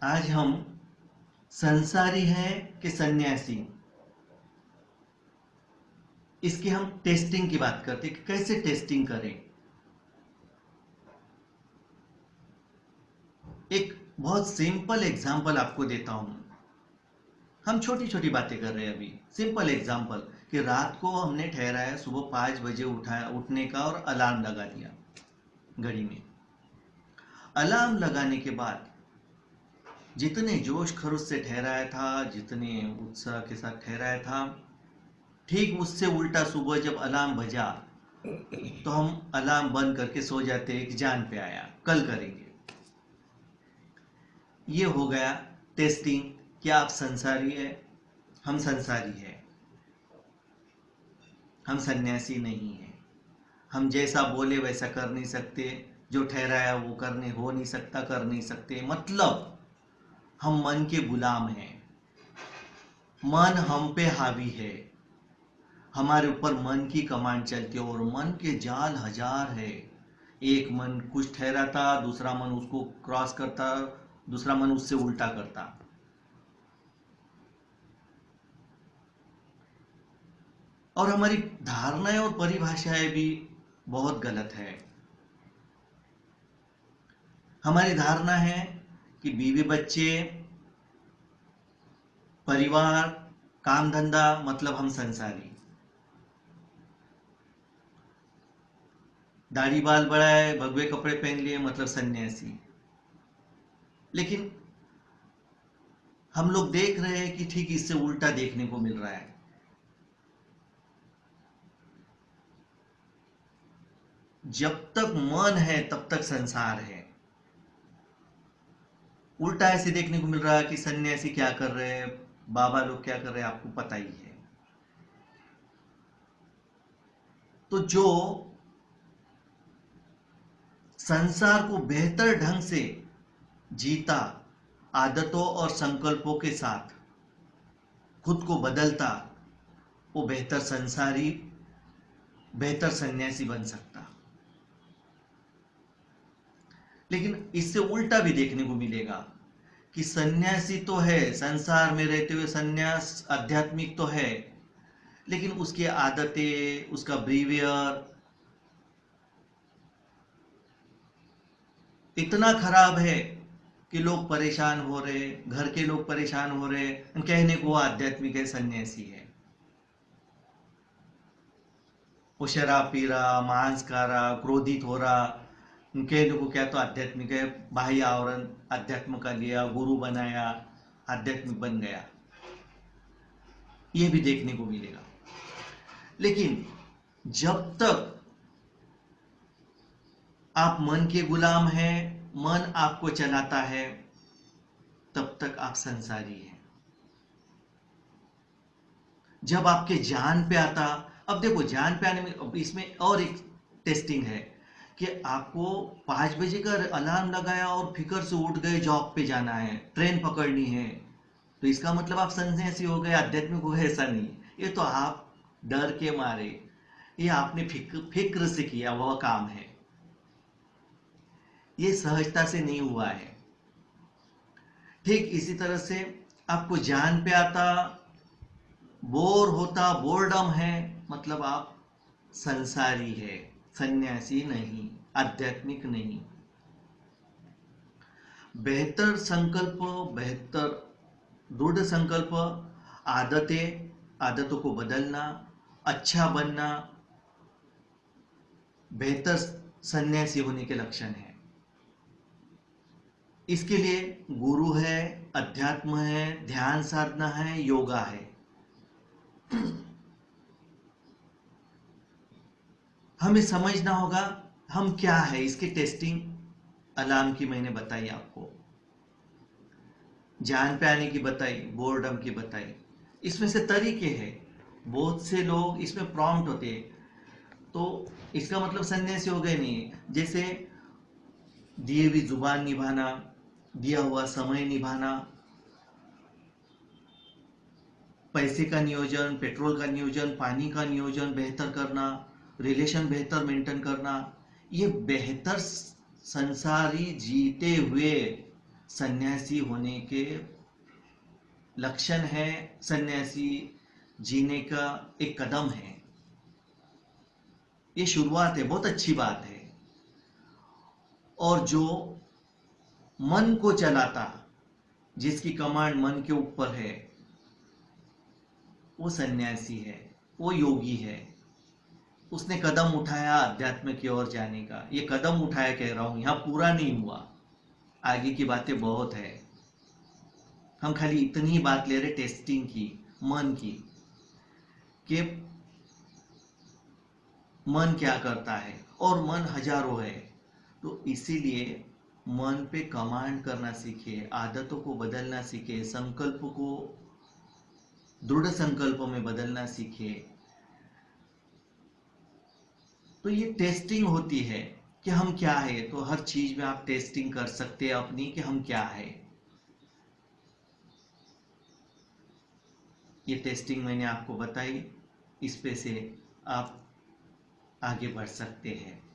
आज हम संसारी हैं कि सन्यासी, इसकी हम टेस्टिंग की बात करते हैं कि कैसे टेस्टिंग करें। एक बहुत सिंपल एग्जांपल आपको देता हूं। हम छोटी छोटी बातें कर रहे हैं अभी। सिंपल एग्जांपल कि रात को हमने ठहराया सुबह 5 बजे उठने का और अलार्म लगा दिया घड़ी में। अलार्म लगाने के बाद जितने जोश खरोश से ठहराया था, जितने उत्साह के साथ ठहराया था, ठीक उससे उल्टा सुबह जब अलार्म बजा तो हम अलार्म बंद करके सो जाते हैं कि जान पे आया, कल करेंगे। ये हो गया टेस्टिंग। क्या आप संसारी है? हम संसारी है, हम सन्यासी नहीं है। हम जैसा बोले वैसा कर नहीं सकते, जो ठहराया वो करने हो नहीं सकता, कर नहीं सकते। मतलब हम मन के गुलाम हैं, मन हम पे हावी है, हमारे ऊपर मन की कमांड चलती है और मन के जाल हजार है। एक मन कुछ ठहराता, दूसरा मन उसको क्रॉस करता, दूसरा मन उससे उल्टा करता। और हमारी धारणाएं और परिभाषाएं भी बहुत गलत है। हमारी धारणा है कि बीवी बच्चे, परिवार, काम धंधा मतलब हम संसारी। दाढ़ी बाल बढ़ाए, भगवे कपड़े पहन लिए मतलब सन्यासी। लेकिन हम लोग देख रहे हैं कि ठीक इससे उल्टा देखने को मिल रहा है। जब तक मन है तब तक संसार है। उल्टा ऐसे देखने को मिल रहा है कि सन्यासी क्या कर रहे हैं, बाबा लोग क्या कर रहे हैं, आपको पता ही है। तो जो संसार को बेहतर ढंग से जीता, आदतों और संकल्पों के साथ खुद को बदलता, वो बेहतर संसारी, बेहतर सन्यासी बन सकता। लेकिन इससे उल्टा भी देखने को मिलेगा कि सन्यासी तो है, संसार में रहते हुए सन्यास आध्यात्मिक तो है, लेकिन उसकी आदतें, उसका बिहेवियर इतना खराब है कि लोग परेशान हो रहे, घर के लोग परेशान हो रहे, कहने को वो आध्यात्मिक है, सन्यासी है। वो शराब पी रहा, मांस खा रहा, क्रोधित हो रहा, कहने को क्या तो आध्यात्मिक है। बाह्य आवरण अध्यात्म का लिया, गुरु बनाया, आध्यात्मिक बन गया। ये भी देखने को मिलेगा। लेकिन जब तक आप मन के गुलाम हैं, मन आपको चलाता है, तब तक आप संसारी हैं। जब आपके जान पे आता, अब देखो जान पे आने में, अब इसमें और एक टेस्टिंग है कि आपको 5 बजे का अलार्म लगाया और फिकर से उठ गए, जॉब पे जाना है, ट्रेन पकड़नी है, तो इसका मतलब आप सन्यासी हो गए, आध्यात्मिक हो गए? ऐसा नहीं। ये तो आप डर के मारे, ये आपने फिक्र से किया वह काम है, ये सहजता से नहीं हुआ है। ठीक इसी तरह से आपको जान पे आता, बोर होता, बोर्डम है, मतलब आप संसारी है, सन्यासी नहीं, आध्यात्मिक नहीं। बेहतर संकल्प, बेहतर दृढ़ संकल्प, आदतों को बदलना, अच्छा बनना, बेहतर सन्यासी होने के लक्षण है। इसके लिए गुरु है, अध्यात्म है, ध्यान साधना है, योगा है। हमें समझना होगा हम क्या है। इसकी टेस्टिंग अलार्म की मैंने बताई आपको, जान पे आने की बताई, बोर्डम की बताई। इसमें से तरीके हैं। बहुत से लोग इसमें प्रॉम्प्ट होते हैं, तो इसका मतलब सन्यासी हो गए नहीं। जैसे दिए हुई जुबान निभाना, दिया हुआ समय निभाना, पैसे का नियोजन, पेट्रोल का नियोजन, पानी का नियोजन बेहतर करना, रिलेशन बेहतर मेंटेन करना, ये बेहतर संसारी जीते हुए सन्यासी होने के लक्षण है, सन्यासी जीने का एक कदम है। ये शुरुआत है, बहुत अच्छी बात है। और जो मन को चलाता, जिसकी कमांड मन के ऊपर है, वो सन्यासी है, वो योगी है। उसने कदम उठाया अध्यात्म की ओर जाने का। ये कदम उठाया कह रहा हूं, यहां पूरा नहीं हुआ, आगे की बातें बहुत है। हम खाली इतनी ही बात ले रहे टेस्टिंग की, मन की, कि मन क्या करता है। और मन हजारों है, तो इसीलिए मन पे कमांड करना सीखे, आदतों को बदलना सीखे, संकल्प को दृढ़ संकल्प में बदलना सीखे। तो ये टेस्टिंग होती है कि हम क्या है। तो हर चीज में आप टेस्टिंग कर सकते हैं अपनी, कि हम क्या है। ये टेस्टिंग मैंने आपको बताई, इस पे से आप आगे बढ़ सकते हैं।